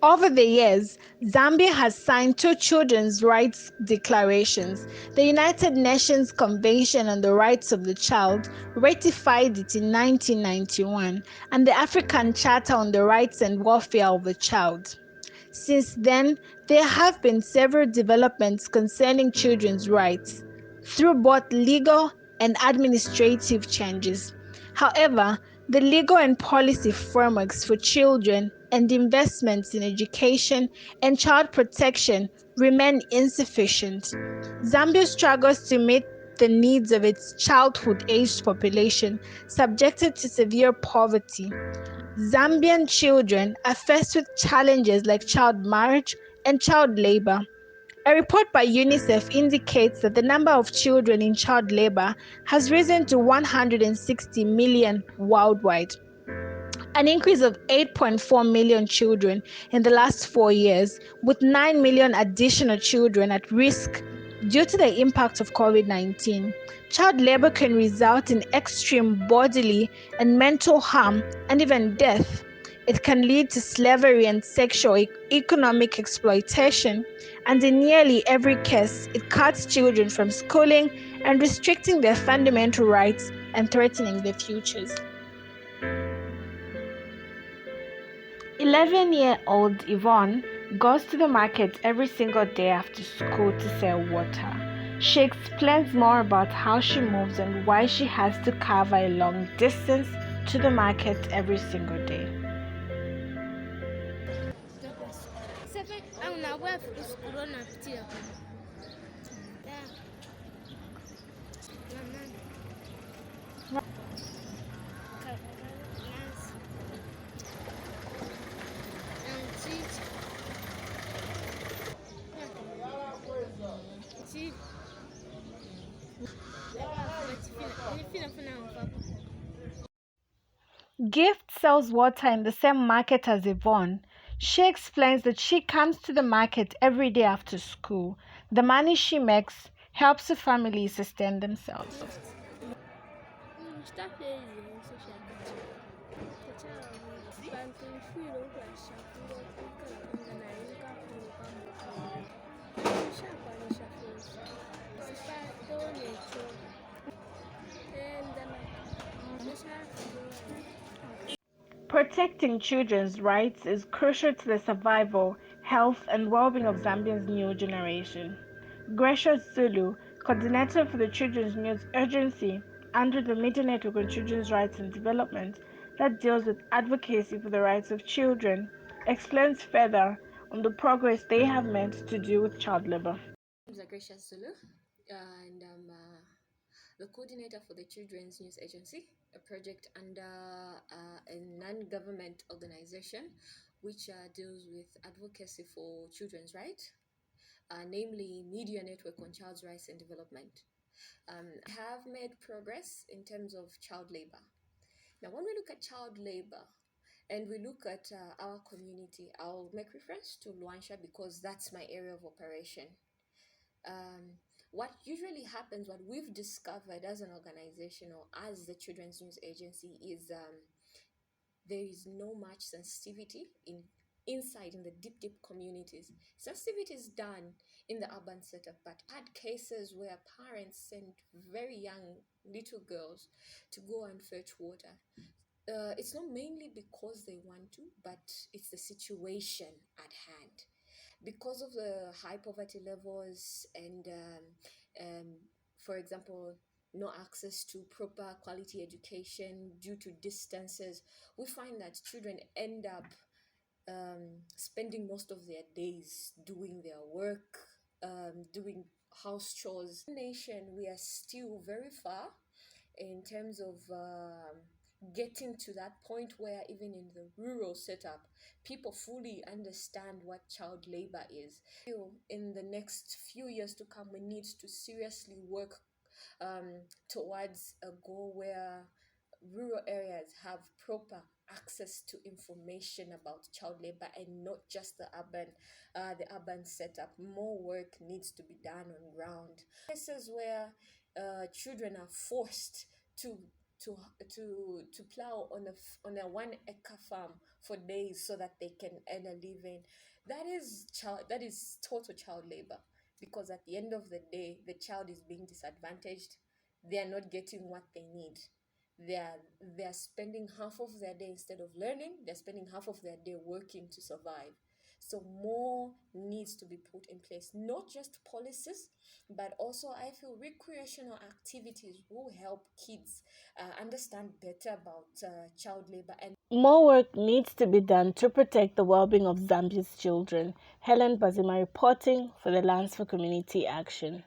Over the years, Zambia has signed two children's rights declarations. The United Nations Convention on the Rights of the Child ratified it in 1991, and the African Charter on the Rights and Welfare of the Child. Since then, there have been several developments concerning children's rights through both legal and administrative changes. However, the legal and policy frameworks for children and investments in education and child protection remain insufficient. Zambia struggles to meet the needs of its childhood-aged population subjected to severe poverty. Zambian children are faced with challenges like child marriage and child labor. A report by UNICEF indicates that the number of children in child labor has risen to 160 million worldwide, an increase of 8.4 million children in the last 4 years, with 9 million additional children at risk due to the impact of COVID-19. Child labor can result in extreme bodily and mental harm and even death. It can lead to slavery and sexual economic exploitation, and in nearly every case, it cuts children from schooling and restricting their fundamental rights and threatening their futures. 11-year-old Yvonne goes to the market every single day after school to sell water. She explains more about how she moves and why she has to cover a long distance to the market every single day. Gift sells water in the same market as Yvonne. She explains that she comes to the market every day after school. The money she makes helps the family sustain themselves. Protecting children's rights is crucial to the survival, health, and well-being of Zambia's new generation. Gracious Zulu, coordinator for the Children's News Agency under the Media Network on Children's Rights and Development that deals with advocacy for the rights of children, explains further on the progress they have made to deal with child labor. Name's Gracia Sulu, and I'm the coordinator for the Children's News Agency, a project under a non-government organization which deals with advocacy for children's rights, namely Media Network on Child's Rights and Development. Have made progress in terms of child labor. Now, when we look at child labor and we look at our community, I'll make reference to Luansha because that's my area of operation. What usually happens, what we've discovered as an organization or as the Children's News Agency is there is no much sensitivity inside in the deep communities. Sensitivity is done in the urban setup, but had cases where parents send very young little girls to go and fetch water. It's not mainly because they want to, but it's the situation at hand because of the high poverty levels and for example, no access to proper quality education due to distances. We find that children end up spending most of their days doing their work, doing house chores. Nation, we are still very far in terms of getting to that point where even in the rural setup, people fully understand what child labor is. In the next few years to come, we need to seriously work towards a goal where rural areas have proper access to information about child labor and not just the urban setup. More work needs to be done on ground. Places where children are forced to to to plow on on a 1 acre farm for days so that they can earn a living. That is total child labor, because at the end of the day the child is being disadvantaged. They are not getting what they need. They are spending half of their day, instead of learning, they're spending half of their day working to survive. So more needs to be put in place, not just policies, but also I feel recreational activities will help kids understand better about child labor. And more work needs to be done to protect the well-being of Zambia's children. Hellen Mbazima reporting for the Lands for Community Action.